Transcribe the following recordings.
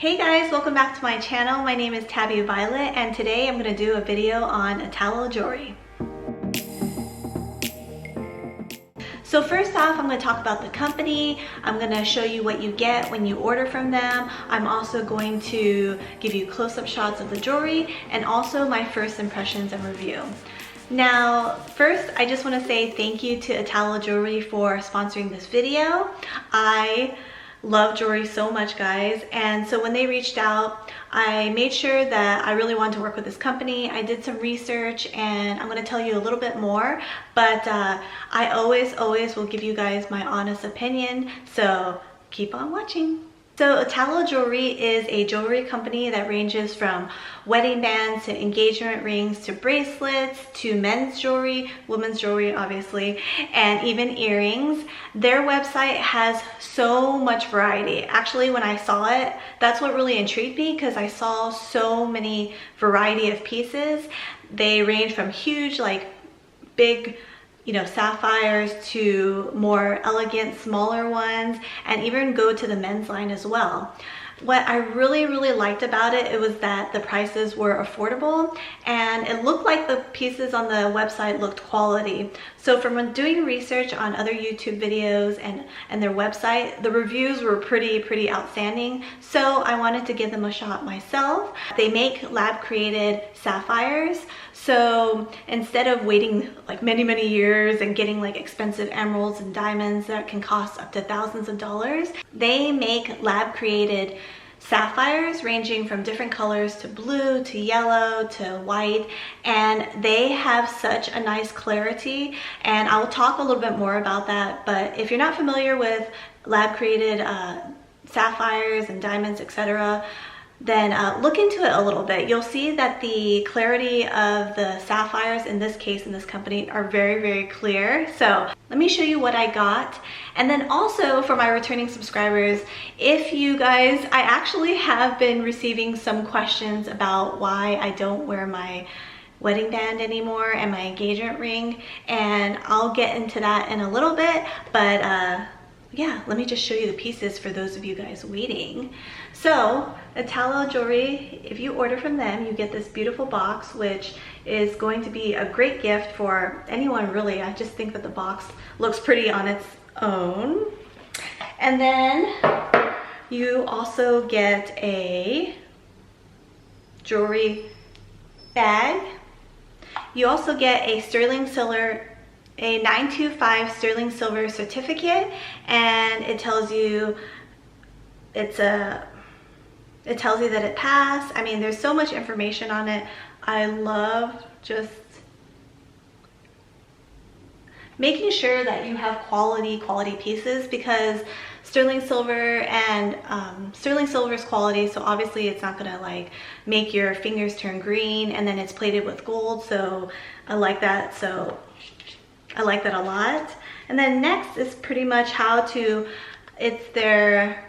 Hey guys, welcome back to my channel. My name is Tabby Violet and today I'm going to do a video on Italo Jewelry. So first off, I'm going to talk about the company. I'm going to show you what you get when you order from them. I'm also going to give you close-up shots of the jewelry and also my first impressions and review. Now, first, I just want to say thank you to Italo Jewelry for sponsoring this video. I love jewelry so much, guys, and so when they reached out, I made sure that I really wanted to work with this company. I did some research and I'm going to tell you a little bit more, but I always will give you guys my honest opinion, so keep on watching. So Italo Jewelry is a jewelry company that ranges from wedding bands to engagement rings to bracelets to men's jewelry, women's jewelry obviously, and even earrings. Their website has so much variety. Actually, when I saw it, that's what really intrigued me because I saw so many variety of pieces. They range from huge, like big, sapphires to more elegant, smaller ones, and even go to the men's line as well. What I really liked about it was that the prices were affordable and it looked like the pieces on the website looked quality. So from doing research on other YouTube videos and their website, the reviews were pretty outstanding. So I wanted to give them a shot myself. They make lab created sapphires. So instead of waiting like many years and getting like expensive emeralds and diamonds that can cost up to thousands of dollars, they make lab created sapphires ranging from different colors to blue to yellow to white, and they have such a nice clarity, and I will talk a little bit more about that. But if you're not familiar with lab created sapphires and diamonds, etc., then look into it a little bit. You'll see that the clarity of the sapphires in this case, in this company, are very clear. So let me show you what I got. And then also for my returning subscribers, if you guys, I actually have been receiving some questions about why I don't wear my wedding band anymore and my engagement ring, and I'll get into that in a little bit, but yeah, let me just show you the pieces for those of you guys waiting. So Italo Jewelry, if you order from them, you get this beautiful box, which is going to be a great gift for anyone really. I just think that the box looks pretty on its own. And then you also get a jewelry bag. You also get a a 925 sterling silver certificate, and it tells you that it passed. I mean, there's so much information on it. I love just making sure that you have quality pieces, because sterling silver and sterling silver is quality, so obviously it's not gonna like make your fingers turn green, and then it's plated with gold, so I like that. So I like that a lot. And then next is pretty much it's their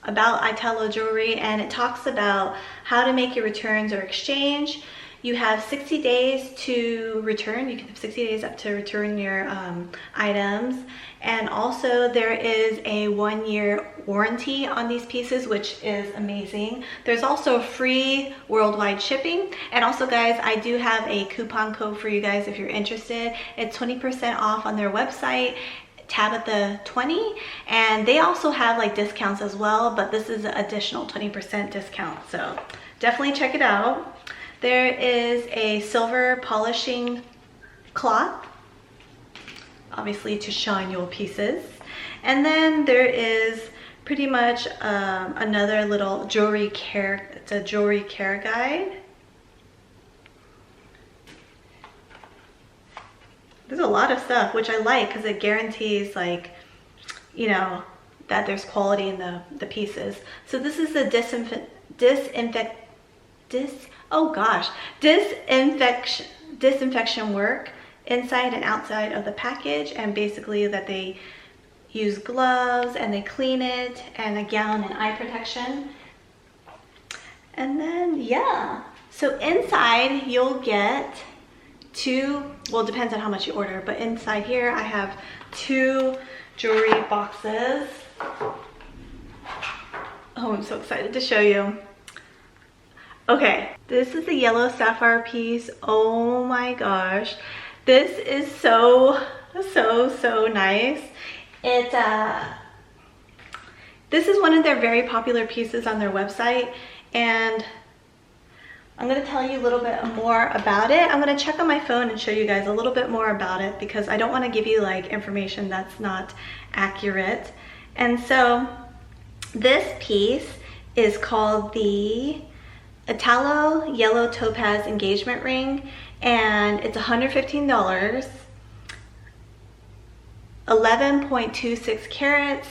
about Italo Jewelry, and it talks about how to make your returns or exchange. You have 60 days to return. You can have 60 days up to return your items. And also there is a 1-year warranty on these pieces, which is amazing. There's also free worldwide shipping. And also guys, I do have a coupon code for you guys if you're interested. It's 20% off on their website, Tabitha 20, and they also have like discounts as well, but this is an additional 20% discount, so definitely check it out. There is a silver polishing cloth, obviously to shine your pieces. And then there is pretty much another little jewelry care, it's a jewelry care guide. There's a lot of stuff, which I like because it guarantees, like, that there's quality in the pieces. So this is the disinfection work inside and outside of the package, and basically that they use gloves and they clean it, and a gown and eye protection. And then yeah, so inside you'll get well, it depends on how much you order, but inside here I have 2 jewelry boxes. Oh, I'm so excited to show you. Okay, this is the yellow sapphire piece. Oh my gosh. This is so nice. This is one of their very popular pieces on their website, and I'm gonna tell you a little bit more about it. I'm gonna check on my phone and show you guys a little bit more about it because I don't wanna give you like information that's not accurate. And so this piece is called the Italo Yellow Topaz Engagement Ring, and it's $115, 11.26 carats,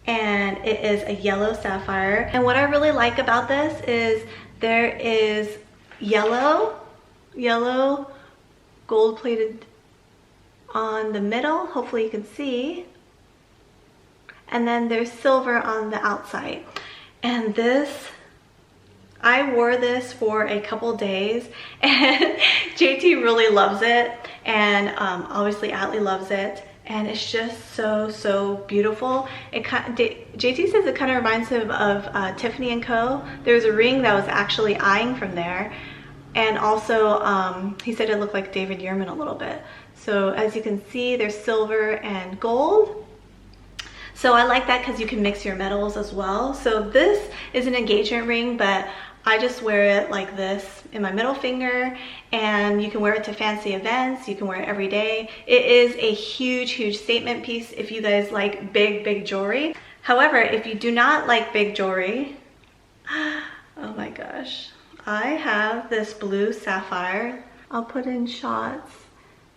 and it is a yellow sapphire. And what I really like about this is there is yellow gold plated on the middle, hopefully you can see, and then there's silver on the outside. And this, I wore this for a couple days and JT really loves it, and obviously Atlee loves it, and it's just so beautiful. JT says it kind of reminds him of Tiffany & Co. There's a ring that was actually eyeing from there, and also he said it looked like David Yurman a little bit. So as you can see, there's silver and gold. So I like that because you can mix your metals as well. So this is an engagement ring, but I just wear it like this in my middle finger, and you can wear it to fancy events. You can wear it every day. It is a huge statement piece if you guys like big jewelry. However, if you do not like big jewelry, oh my gosh, I have this blue sapphire. I'll put in shots.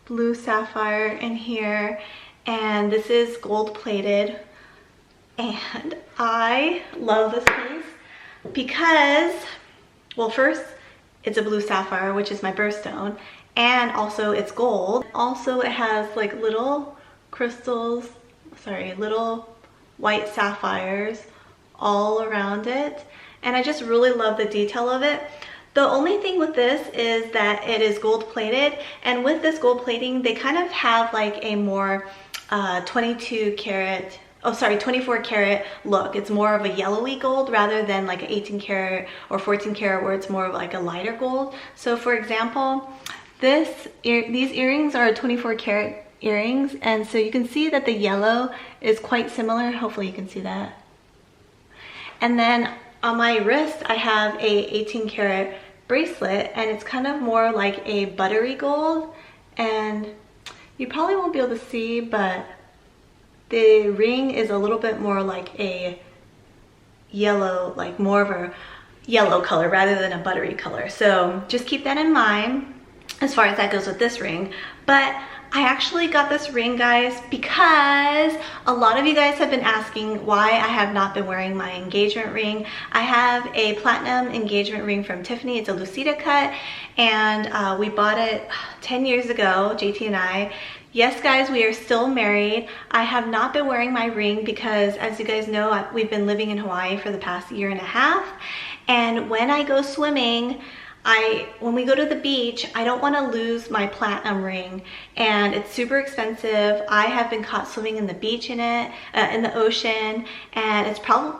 Blue sapphire in here, and this is gold plated, and I love this piece because, well, first it's a blue sapphire, which is my birthstone, and also it's gold. Also it has like little crystals, little white sapphires all around it, and I just really love the detail of it. The only thing with this is that it is gold plated, and with this gold plating they kind of have like a more 24 karat look. It's more of a yellowy gold rather than like an 18 karat or 14 karat where it's more of like a lighter gold. So for example, these earrings are 24 karat earrings, and so you can see that the yellow is quite similar. Hopefully you can see that. And then on my wrist I have a 18 karat bracelet, and it's kind of more like a buttery gold, and you probably won't be able to see, but the ring is a little bit more like a yellow, like more of a yellow color rather than a buttery color. So just keep that in mind as far as that goes with this ring. But I actually got this ring, guys, because a lot of you guys have been asking why I have not been wearing my engagement ring. I have a platinum engagement ring from Tiffany. It's a Lucida cut, and we bought it 10 years ago, JT and I. Yes, guys, we are still married. I have not been wearing my ring because, as you guys know, we've been living in Hawaii for the past year and a half, and when I go swimming, when we go to the beach, I don't want to lose my platinum ring, and it's super expensive. I have been caught swimming in the beach in it, in the ocean, and it's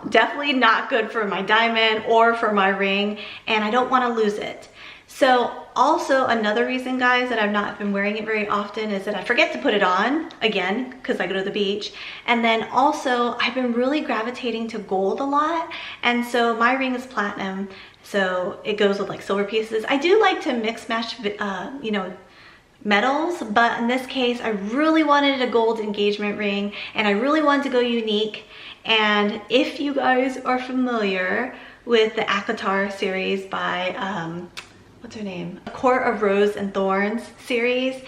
definitely not good for my diamond or for my ring, and I don't want to lose it. So also another reason, guys, that I've not been wearing it very often is that I forget to put it on again because I go to the beach. And then also I've been really gravitating to gold a lot, and so my ring is platinum, so it goes with like silver pieces. I do like to mix match you know, metals, but in this case I really wanted a gold engagement ring, and I really wanted to go unique. And if you guys are familiar with the ACOTAR series by what's her name? Court of Rose and Thorns series.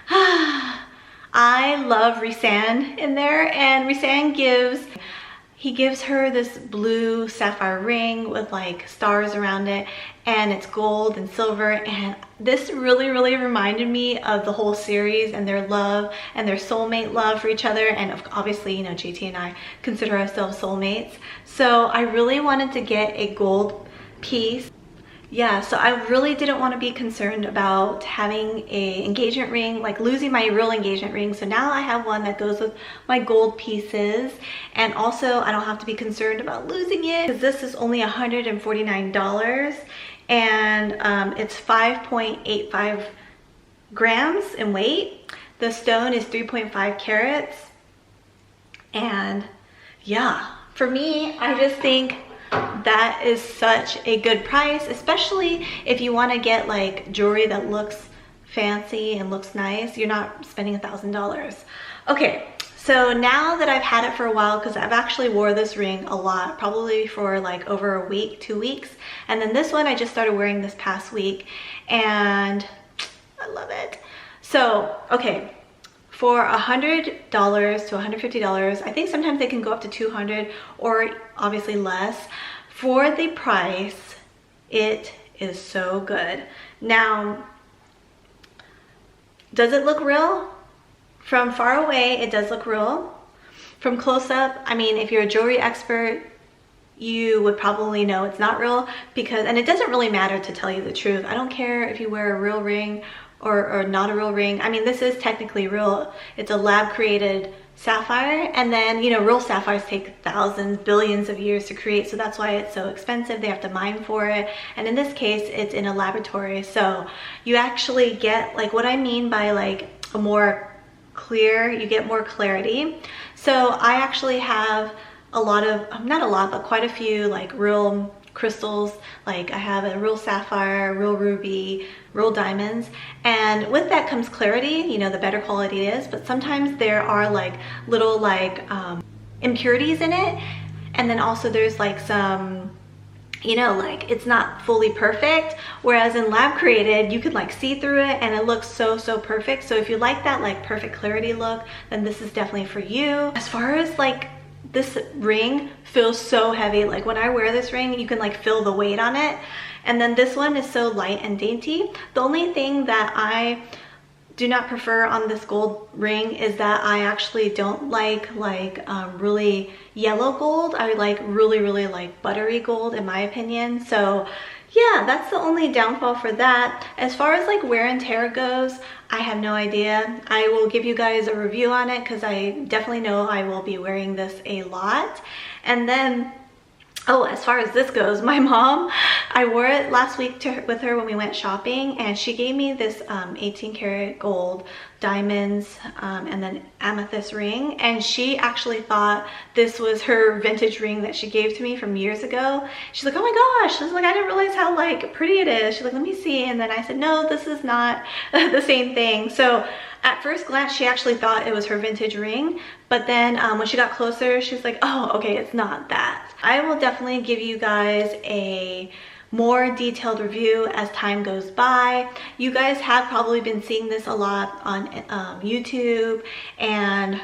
I love Risan in there, and Risan gives her this blue sapphire ring with like stars around it, and it's gold and silver, and this really reminded me of the whole series and their love and their soulmate love for each other. And obviously, you know, JT and I consider ourselves soulmates, so I really wanted to get a gold piece. Yeah, so I really didn't want to be concerned about having a engagement ring, like losing my real engagement ring. So now I have one that goes with my gold pieces, and also I don't have to be concerned about losing it because this is only $149, and it's 5.85 grams in weight. The stone is 3.5 carats, and yeah, for me, I just think that is such a good price, especially if you want to get like jewelry that looks fancy and looks nice. You're not spending $1,000. Okay, so now that I've had it for a while, because I've actually wore this ring a lot, probably for like over a week, 2 weeks, and then this one I just started wearing this past week, and I love it. So okay, for $100 to $150, I think sometimes they can go up to $200 or obviously less. For the price, it is so good. Now, does it look real? From far away, it does look real. From close up, I mean, if you're a jewelry expert, you would probably know it's not real, because, and it doesn't really matter, to tell you the truth. I don't care if you wear a real ring or not a real ring. I mean, this is technically real. It's a lab created sapphire, and then, you know, real sapphires take thousands, billions of years to create, so that's why it's so expensive. They have to mine for it, and in this case it's in a laboratory, so you actually get, like, what I mean by like a more clear, you get more clarity. So I actually have a lot of, not a lot, but quite a few like real crystals. Like I have a real sapphire, real ruby, real diamonds, and with that comes clarity. You know, the better quality it is, but sometimes there are like little like impurities in it, and then also there's like some, you know, like it's not fully perfect, whereas in lab created you could like see through it and it looks so perfect. So if you like that like perfect clarity look, then this is definitely for you. As far as like, this ring feels so heavy. Like when I wear this ring, you can like feel the weight on it. And then this one is so light and dainty. The only thing that I do not prefer on this gold ring is that I actually don't like really yellow gold. I like really like buttery gold, in my opinion. So yeah, that's the only downfall for that. As far as like wear and tear goes, I have no idea. I will give you guys a review on it because I definitely know I will be wearing this a lot. And then, oh, as far as this goes, my mom, I wore it last week with her when we went shopping, and she gave me this 18 karat gold diamonds and then amethyst ring, and she actually thought this was her vintage ring that she gave to me from years ago. She's like, oh my gosh, she's like, I didn't realize how like pretty it is. She's like, let me see. And then I said, no, this is not the same thing. So at first glance, she actually thought it was her vintage ring, but then when she got closer, she's like, oh, okay, it's not that. I will definitely give you guys a more detailed review as time goes by. You guys have probably been seeing this a lot on YouTube, and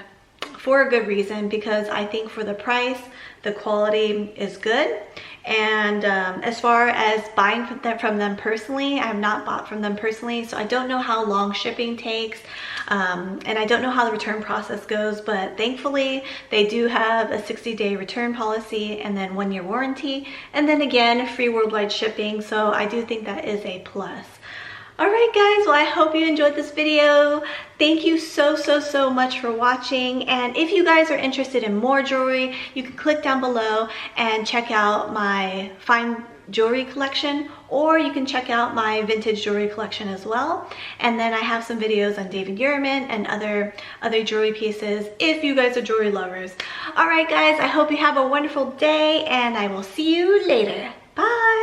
for a good reason, because I think for the price, the quality is good. And as far as buying from them personally, I have not bought from them personally, so I don't know how long shipping takes, and I don't know how the return process goes, but thankfully they do have a 60-day return policy and then 1-year warranty, and then again free worldwide shipping, so I do think that is a plus. Alright guys, well I hope you enjoyed this video. Thank you so much for watching, and if you guys are interested in more jewelry, you can click down below and check out my fine jewelry collection, or you can check out my vintage jewelry collection as well. And then I have some videos on David Yurman and other jewelry pieces if you guys are jewelry lovers. Alright guys, I hope you have a wonderful day, and I will see you later. Bye!